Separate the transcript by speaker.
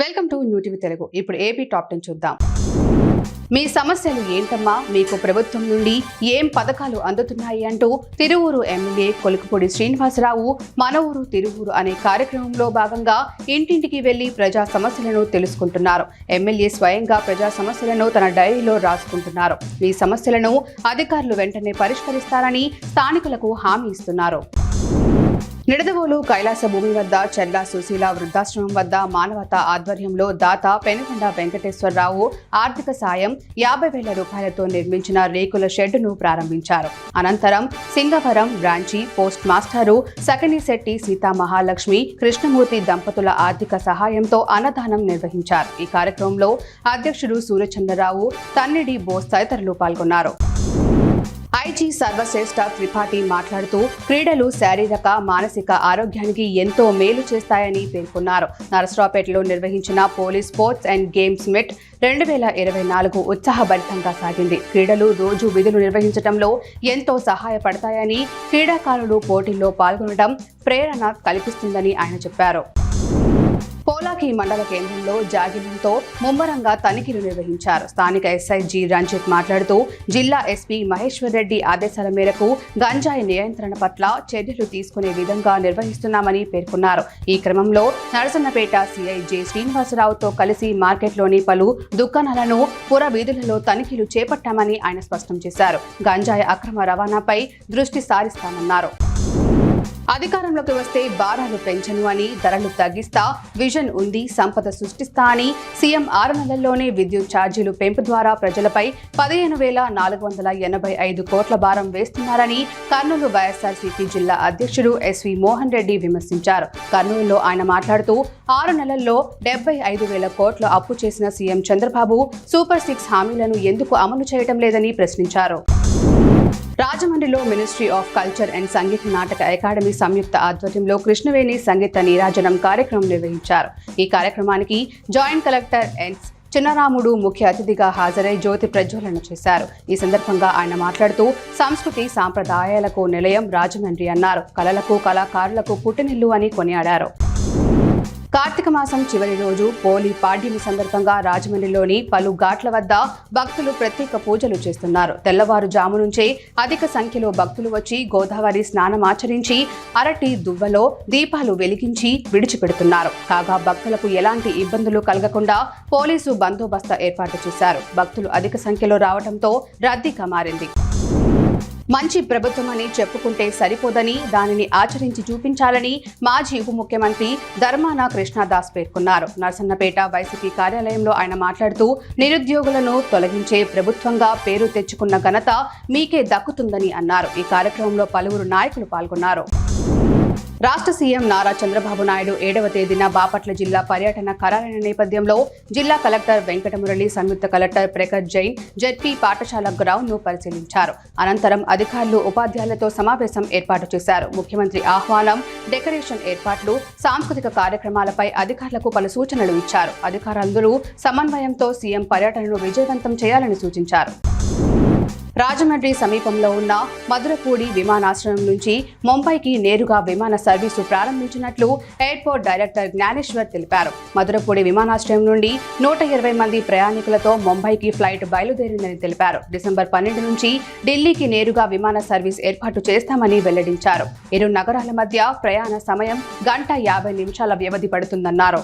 Speaker 1: Welcome to new TV Telugu. ఇప్పుడు AP top 10 చూద్దాం. మీ సమస్యలు ఏంటమ్మా, మీకు ప్రభుత్వం నుండి ఏం పథకాలు అందుతున్నాయి అంటూ తిరువూరు ఎమ్మెల్యే కొలుకుపూడి శ్రీనివాసరావు మన ఊరు తిరువూరు అనే కార్యక్రమంలో భాగంగా ఇంటింటికి వెళ్లి ప్రజా సమస్యలను తెలుసుకుంటున్నారు. ఎమ్మెల్యే స్వయంగా ప్రజా సమస్యలను తన డైరీలో రాసుకుంటున్నారు. మీ సమస్యలను అధికారులు వెంటనే పరిష్కరిస్తారని స్థానికులకు హామీ ఇస్తున్నారు. నిడదవోలు కైలాస భూమి వద్ద చెల్లా సుశీల వృద్ధాశ్రమం వద్ద మానవతా ఆధ్వర్యంలో దాత పెనుకొండ వెంకటేశ్వరరావు ఆర్థిక సాయం 50,000 రూపాయలతో నిర్మించిన రేకుల షెడ్డును ప్రారంభించారు. అనంతరం Singavaram branch post master Sakanisetti Seetha Mahalakshmi Krishnamurthy దంపతుల ఆర్థిక సహాయంతో అన్నదానం నిర్వహించారు. ఈ కార్యక్రమంలో అధ్యక్షుడు సూర్యచంద్రరావు, తన్నిడి బోస్ తదితరులు పాల్గొన్నారు. ఐజీ సర్వశ్రేష్ఠ త్రిపాఠి మాట్లాడుతూ క్రీడలు శారీరక మానసిక ఆరోగ్యానికి ఎంతో మేలు చేస్తాయని పేర్కొన్నారు. నరసరావుపేటలో నిర్వహించిన police sports and games meet 2024 ఉత్సాహభరితంగా సాగింది. క్రీడలు రోజు విధులు నిర్వహించడంలో ఎంతో సహాయపడతాయని, క్రీడాకారులు పోటీల్లో పాల్గొనడం ప్రేరణ కల్పిస్తుందని ఆయన చెప్పారు. పోలాకి మండల కేంద్రంలో జాగిలంతో ముమ్మరంగా తనిఖీలు నిర్వహించారు. స్థానిక ఎస్ఐ జి రంజిత్ మాట్లాడుతూ జిల్లా ఎస్పీ మహేశ్వర్ రెడ్డి ఆదేశాల మేరకు గంజాయి నియంత్రణ పట్ల చర్యలు తీసుకునే విధంగా నిర్వహిస్తున్నామని పేర్కొన్నారు. ఈ క్రమంలో నరసన్నపేట సిఐ జె శ్రీనివాసరావుతో కలిసి మార్కెట్లోని పలు దుకాణాలను పుర వీధులలో తనిఖీలు చేపట్టామని ఆయన స్పష్టం చేశారు. గంజాయి అక్రమ రవాణాపై దృష్టి సారిస్తామన్నారు. అధికారంలోకి వస్తే భారాలు పెంచను అని, ధరలు తగ్గిస్తా, విజన్ ఉంది, సంపద సృష్టిస్తా అని సీఎం 6 నెలల్లోనే విద్యుత్ ఛార్జీలు పెంపు ద్వారా ప్రజలపై 15,485 కోట్ల భారం వేస్తున్నారని కర్నూలు వైఎస్ఆర్సీపీ జిల్లా అధ్యక్షుడు ఎస్వి మోహన్ రెడ్డి విమర్శించారు. కర్నూలులో ఆయన మాట్లాడుతూ 6 నెలల్లో 75,000 కోట్ల అప్పు చేసిన సీఎం చంద్రబాబు సూపర్ 6 హామీలను ఎందుకు అమలు చేయడం లేదని ప్రశ్నించారు. రాజమండ్రిలో ministry of culture and Sangeet Natak academy సంయుక్త ఆధ్వర్యంలో కృష్ణవేణి సంగీత నీరాజనం కార్యక్రమం నిర్వహించారు. ఈ కార్యక్రమానికి జాయింట్ కలెక్టర్ ఎన్స్ చిన్నరాముడు ముఖ్య అతిథిగా హాజరై జ్యోతి ప్రజ్వలన చేశారు. ఈ సందర్భంగా ఆయన మాట్లాడుతూ సంస్కృతి సాంప్రదాయాలకు నిలయం రాజమండ్రి అన్నారు. కళలకు కళాకారులకు పుట్టినిల్లు అని కొనియాడారు. కార్తీక మాసం చివరి రోజు పోలి పాడ్యమి సందర్భంగా రాజమండ్రిలోని పలు ఘాట్ల వద్ద భక్తులు ప్రత్యేక పూజలు చేస్తున్నారు. తెల్లవారుజాము నుంచే అధిక సంఖ్యలో భక్తులు వచ్చి గోదావరి స్నానం ఆచరించి అరటి దువ్వలో దీపాలు వెలిగించి విడిచిపెడుతున్నారు. కాగా భక్తులకు ఎలాంటి ఇబ్బందులు కలగకుండా పోలీసు బందోబస్తు ఏర్పాటు చేశారు. భక్తులు అధిక సంఖ్యలో రావడంతో రద్దీగా మారింది. మంచి ప్రభుత్వం అని చెప్పుకుంటే సరిపోదని, దానిని ఆచరించి చూపించాలని మాజీ ఉప ముఖ్యమంత్రి ధర్మాన కృష్ణదాస్ పేర్కొన్నారు. నరసన్నపేట వైసీపీ కార్యాలయంలో ఆయన మాట్లాడుతూ నిరుద్యోగులను తొలగించే ప్రభుత్వంగా పేరు తెచ్చుకున్న ఘనత మీకే దక్కుతుందని అన్నారు. ఈ కార్యక్రమంలో పలువురు నాయకులు పాల్గొన్నారు. రాష్ట్ర సీఎం నారా చంద్రబాబు నాయుడు 7వ తేదీన బాపట్ల జిల్లా పర్యటన ఖరారైన నేపథ్యంలో జిల్లా కలెక్టర్ వెంకటమురళి, సంయుక్త కలెక్టర్ ప్రకాష్ జైన్ జెడ్పీ పాఠశాల గ్రౌండ్ ను పరిశీలించారు. అనంతరం అధికారులు, ఉపాధ్యాయులతో సమావేశం ఏర్పాటు చేశారు. ముఖ్యమంత్రి ఆహ్వానం, డెకరేషన్ ఏర్పాట్లు, సాంస్కృతిక కార్యక్రమాలపై అధికారులకు పలు సూచనలు ఇచ్చారు. అధికారులందరూ సమన్వయంతో సీఎం పర్యటనను విజయవంతం చేయాలని సూచించారు. రాజమండ్రి సమీపంలో ఉన్న మధురపూడి విమానాశ్రయం నుంచి ముంబైకి నేరుగా విమాన సర్వీసు ప్రారంభించినట్లు ఎయిర్పోర్ట్ డైరెక్టర్ జ్ఞానేశ్వర్ తెలిపారు. మధురపూడి విమానాశ్రయం నుండి 120 మంది ప్రయాణికులతో ముంబైకి ఫ్లైట్ బయలుదేరిందని తెలిపారు. డిసెంబర్ 12 నుంచి ఢిల్లీకి నేరుగా విమాన సర్వీస్ ఏర్పాటు చేస్తామని వెల్లడించారు. ఇరు నగరాల మధ్య ప్రయాణ సమయం 1:50 వ్యవధి పడుతుందన్నారు.